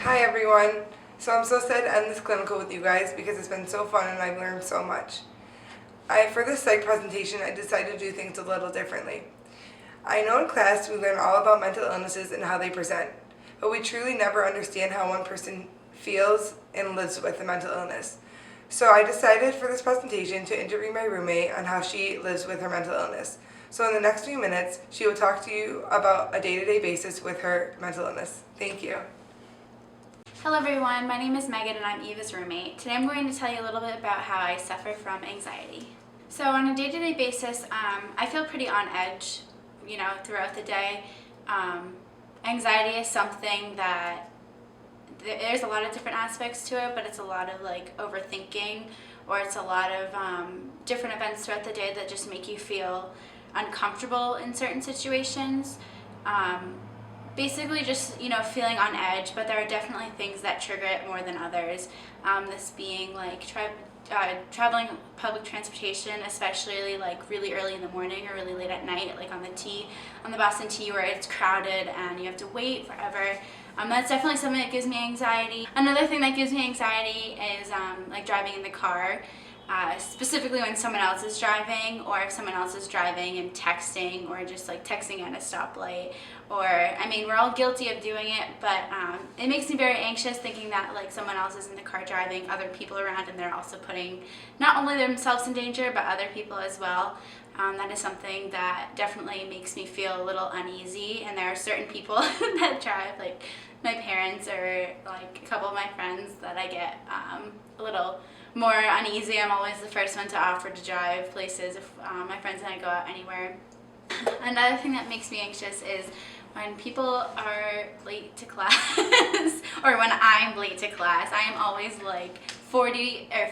Hi everyone. So I'm so excited to end this clinical with you guys because it's been so fun and I've learned so much. For this psych presentation, I decided to do things a little differently. I know in class we learn all about mental illnesses and how they present, but we truly never understand how one person feels and lives with a mental illness. So I decided for this presentation to interview my roommate on how she lives with her mental illness. So in the next few minutes, she will talk to you about a day-to-day basis with her mental illness. Thank you. Hello everyone, my name is Megan and I'm Eva's roommate. Today I'm going to tell you a little bit about how I suffer from anxiety. So on a day-to-day basis, I feel pretty on edge, throughout the day. Anxiety is something that there's a lot of different aspects to it, but it's a lot of overthinking, or it's a lot of different events throughout the day that just make you feel uncomfortable in certain situations. Basically just, feeling on edge, but there are definitely things that trigger it more than others. This being traveling public transportation, especially really early in the morning or really late at night, on the Boston T where it's crowded and you have to wait forever. That's definitely something that gives me anxiety. Another thing that gives me anxiety is driving in the car. Specifically when someone else is driving, or if someone else is driving and texting, or just texting at a stoplight, we're all guilty of doing it, but it makes me very anxious thinking that someone else is in the car driving, other people around, and they're also putting not only themselves in danger but other people as well. That is something that definitely makes me feel a little uneasy, and there are certain people that drive, like my parents or a couple of my friends, that I get a little more uneasy. I'm always the first one to offer to drive places if my friends and I go out anywhere. Another thing that makes me anxious is when people are late to class or when I'm late to class. I am always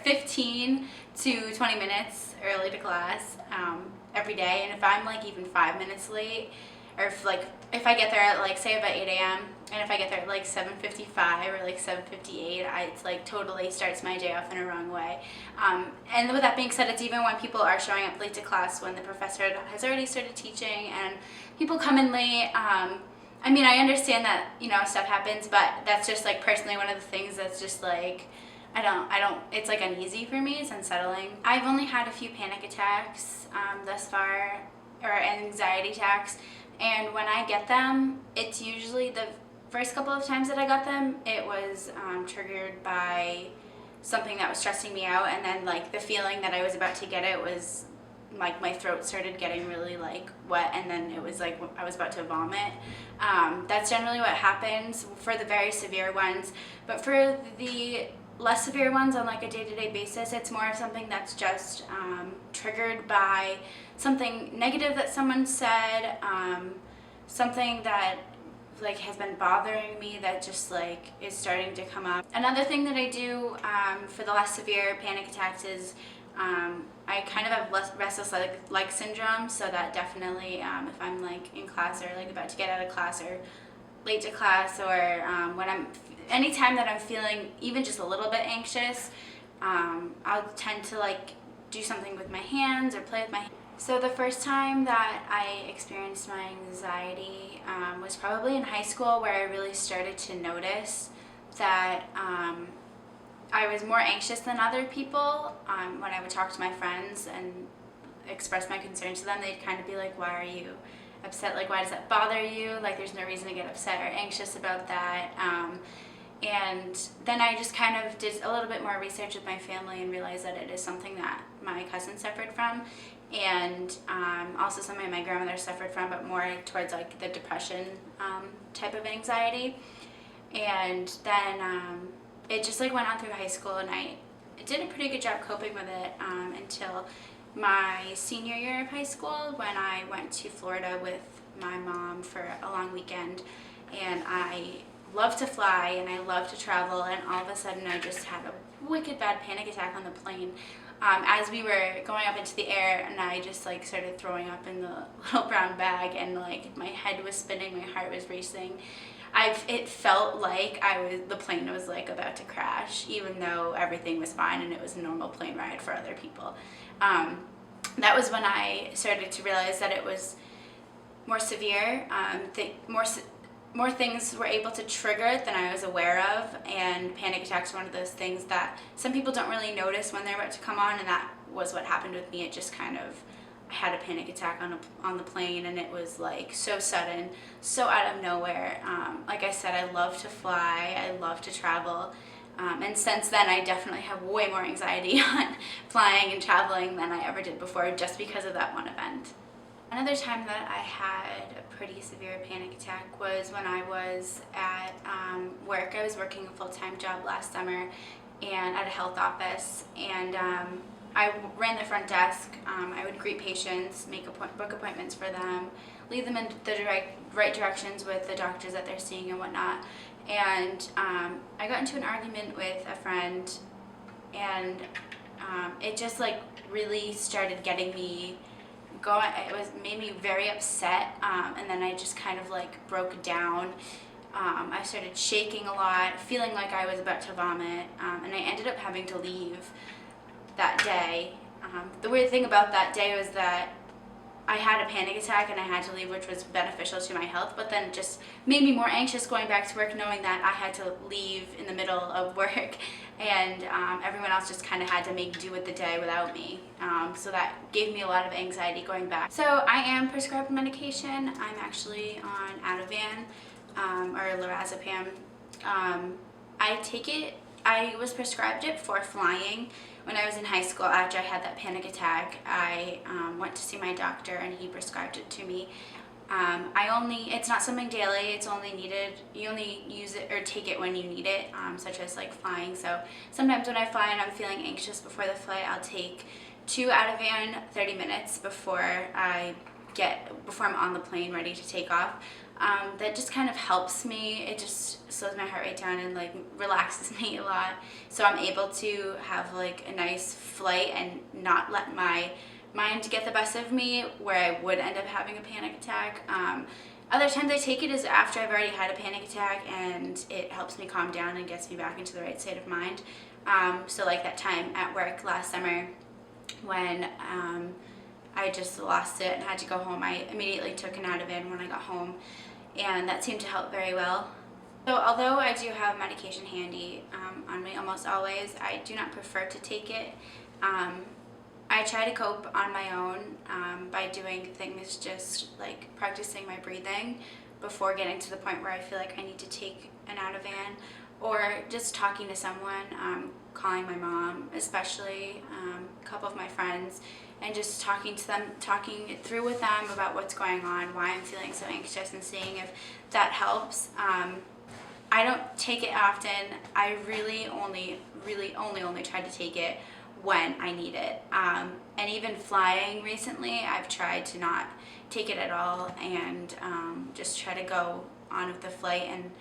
15 to 20 minutes early to class every day, and if I'm even 5 minutes late, or if I get there at say about 8 a.m. and if I get there at 7:55 or 7:58, it's totally starts my day off in a wrong way. And with that being said, it's even when people are showing up late to class when the professor has already started teaching and people come in late. I understand that stuff happens, but that's just personally one of the things that's just I don't, it's uneasy for me. It's unsettling. I've only had a few panic attacks thus far, or anxiety attacks. And when I get them, it's usually the first couple of times that I got them, it was triggered by something that was stressing me out, and then the feeling that I was about to get it was my throat started getting really wet, and then it was I was about to vomit. That's generally what happens for the very severe ones, but for the less severe ones on a day-to-day basis, it's more of something that's just triggered by something negative that someone said, something that has been bothering me that just is starting to come up. Another thing that I do for the less severe panic attacks is I kind of have restless leg syndrome, so that definitely if I'm in class or about to get out of class or late to class, or when anytime that I'm feeling even just a little bit anxious, I'll tend to do something with my hands or play with my hands. So the first time that I experienced my anxiety was probably in high school, where I really started to notice that I was more anxious than other people. When I would talk to my friends and express my concerns to them, they'd kind of be like, why are you upset? Why does that bother you? There's no reason to get upset or anxious about that. And then I just kind of did a little bit more research with my family and realized that it is something that my cousin suffered from, and also something my grandmother suffered from, but more towards the depression type of anxiety. And then it just went on through high school, and I did a pretty good job coping with it until my senior year of high school, when I went to Florida with my mom for a long weekend. And I love to fly and I love to travel, and all of a sudden I just had a wicked bad panic attack on the plane as we were going up into the air, and I just started throwing up in the little brown bag, and my head was spinning, my heart was racing. It felt like the plane was about to crash, even though everything was fine and it was a normal plane ride for other people. That was when I started to realize that it was more severe, more things were able to trigger it than I was aware of, and panic attacks are one of those things that some people don't really notice when they're about to come on, and that was what happened with me. It just kind of, I had a panic attack on the plane, and it was like so sudden, so out of nowhere. Like I said, I love to fly, I love to travel, and since then I definitely have way more anxiety on flying and traveling than I ever did before, just because of that one event. Another time that I had a pretty severe panic attack was when I was at work. I was working a full-time job last summer and at a health office, and I ran the front desk. I would greet patients, book appointments for them, lead them in the right directions with the doctors that they're seeing and whatnot. And I got into an argument with a friend, and it just like really started getting me going. Made me very upset, and then I just kind of like broke down. I started shaking a lot, feeling like I was about to vomit, and I ended up having to leave that day. The weird thing about that day was that I had a panic attack and I had to leave, which was beneficial to my health, but then just made me more anxious going back to work, knowing that I had to leave in the middle of work, and everyone else just kind of had to make do with the day without me. So that gave me a lot of anxiety going back. So I am prescribed medication. I'm actually on Ativan, or lorazepam. I take it, I was prescribed it for flying. When I was in high school, after I had that panic attack, I went to see my doctor and he prescribed it to me. It's not something daily, it's only needed, you only use it or take it when you need it, such as like flying. So sometimes when I fly and I'm feeling anxious before the flight, I'll take 2 Ativan 30 minutes before I'm on the plane ready to take off. That just kind of helps me. It just slows my heart rate down and like relaxes me a lot, so I'm able to have like a nice flight and not let my mind get the best of me, where I would end up having a panic attack. Other times I take it is after I've already had a panic attack, and it helps me calm down and gets me back into the right state of mind. So like that time at work last summer when I just lost it and had to go home, I immediately took an Ativan when I got home, and that seemed to help very well. So although I do have medication handy on me almost always, I do not prefer to take it. I try to cope on my own by doing things just like practicing my breathing before getting to the point where I feel like I need to take an Ativan, or just talking to someone, calling my mom, especially a couple of my friends, and just talking it through with them about what's going on, why I'm feeling so anxious, and seeing if that helps. I don't take it often. I really only try to take it when I need it. And even flying recently, I've tried to not take it at all, and just try to go on with the flight. And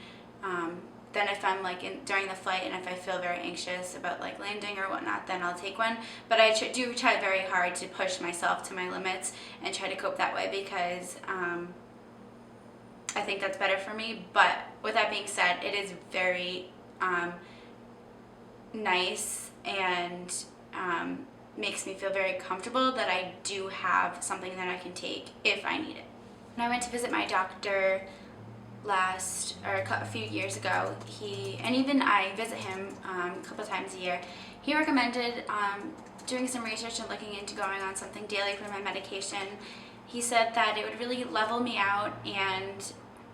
then if I'm like during the flight and if I feel very anxious about like landing or whatnot, then I'll take one. But I do try very hard to push myself to my limits and try to cope that way, because I think that's better for me. But with that being said, it is very nice and makes me feel very comfortable that I do have something that I can take if I need it. When I went to visit my doctor a few years ago, and even I visit him a couple times a year, he recommended doing some research and looking into going on something daily for my medication. He said that it would really level me out and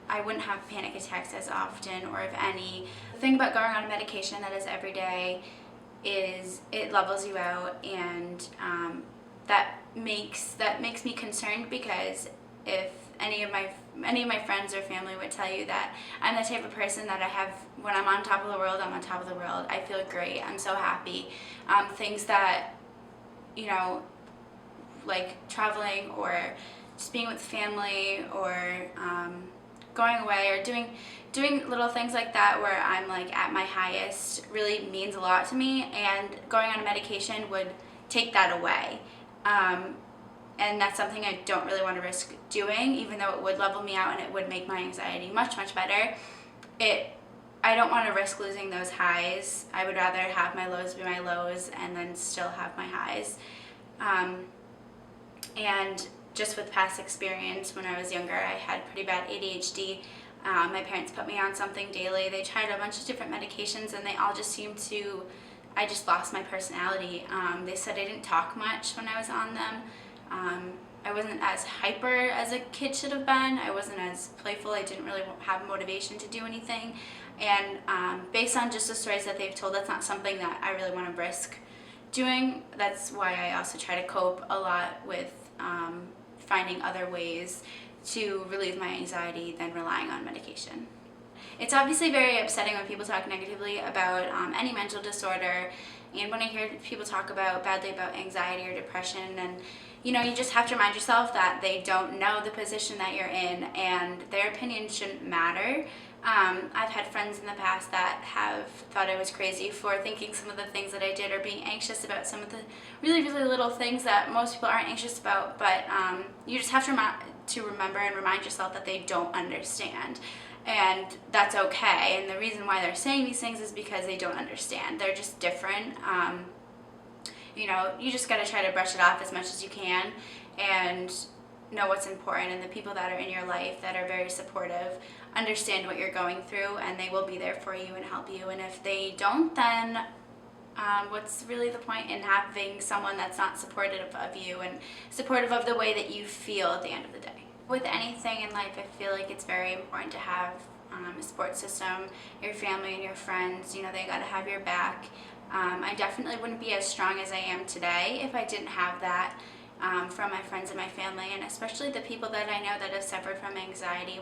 I wouldn't have panic attacks as often, or if any. The thing about going on a medication that is every day is it levels you out, and that makes me concerned, because if any of my friends or family would tell you that I'm the type of person that when I'm on top of the world, I'm on top of the world. I feel great. I'm so happy. Things that, like traveling or just being with family, or going away, or doing little things like that where I'm like at my highest, really means a lot to me, and going on a medication would take that away. And that's something I don't really want to risk doing, even though it would level me out and it would make my anxiety much, much better. I don't want to risk losing those highs. I would rather have my lows be my lows and then still have my highs. And just with past experience, when I was younger, I had pretty bad ADHD, My parents put me on something daily. They tried a bunch of different medications, and they all just seemed to, I just lost my personality. They said I didn't talk much when I was on them. I wasn't as hyper as a kid should have been. I wasn't as playful. I didn't really have motivation to do anything. And based on just the stories that they've told, that's not something that I really want to risk doing. That's why I also try to cope a lot with finding other ways to relieve my anxiety than relying on medication. It's obviously very upsetting when people talk negatively about any mental disorder, and when I hear people talk badly about anxiety or depression, and you just have to remind yourself that they don't know the position that you're in, and their opinion shouldn't matter. I've had friends in the past that have thought I was crazy for thinking some of the things that I did, or being anxious about some of the really, really little things that most people aren't anxious about, but you just have to remember and remind yourself that they don't understand. And that's okay. And the reason why they're saying these things is because they don't understand. They're just different. You just got to try to brush it off as much as you can and know what's important. And the people that are in your life that are very supportive understand what you're going through, and they will be there for you and help you. And if they don't, then what's really the point in having someone that's not supportive of you and supportive of the way that you feel at the end of the day? With anything in life, I feel like it's very important to have a support system, your family and your friends. They got to have your back. I definitely wouldn't be as strong as I am today if I didn't have that from my friends and my family, and especially the people that I know that have suffered from anxiety.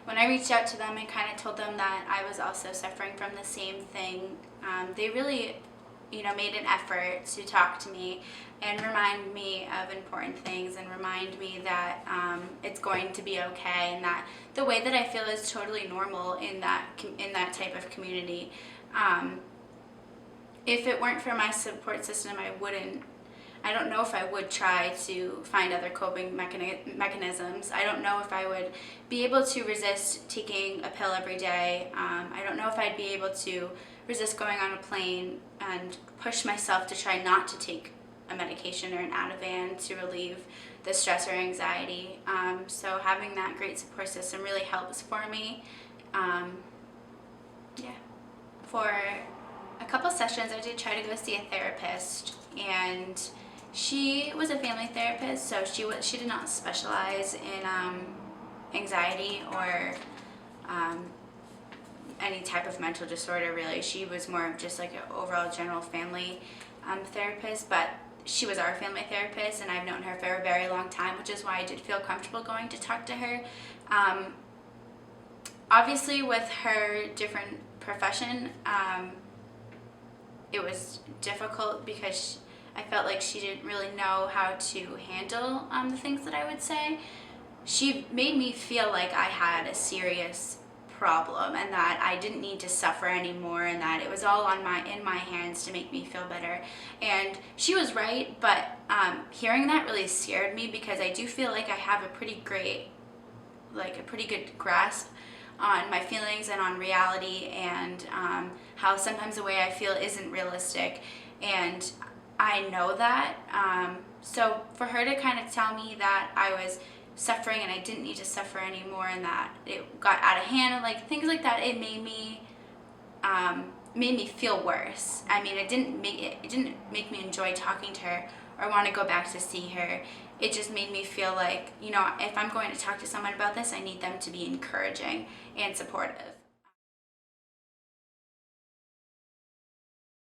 When I reached out to them and kind of told them that I was also suffering from the same thing, they really made an effort to talk to me and remind me of important things, and remind me that it's going to be okay, and that the way that I feel is totally normal in that type of community. If it weren't for my support system, I don't know if I would try to find other coping mechanisms. I don't know if I would be able to resist taking a pill every day. I don't know if I'd be able to resist going on a plane and push myself to try not to take a medication or an Ativan to relieve the stress or anxiety. So having that great support system really helps for me. For a couple sessions, I did try to go see a therapist, and she was a family therapist, so she did not specialize in anxiety or any type of mental disorder, really. She was more of just like an overall general family therapist, but she was our family therapist, and I've known her for a very long time, which is why I did feel comfortable going to talk to her. Obviously, with her different profession, it was difficult because I felt like she didn't really know how to handle the things that I would say. She made me feel like I had a serious problem, and that I didn't need to suffer anymore, and that it was all in my hands to make me feel better. And she was right, but hearing that really scared me, because I do feel like I have a pretty good grasp on my feelings and on reality, and how sometimes the way I feel isn't realistic, and I know that. So for her to kind of tell me that I was suffering and I didn't need to suffer anymore, and that it got out of hand, and like things like that, it made me feel worse. I mean, it didn't make me enjoy talking to her or want to go back to see her. It just made me feel like, if I'm going to talk to someone about this, I need them to be encouraging and supportive.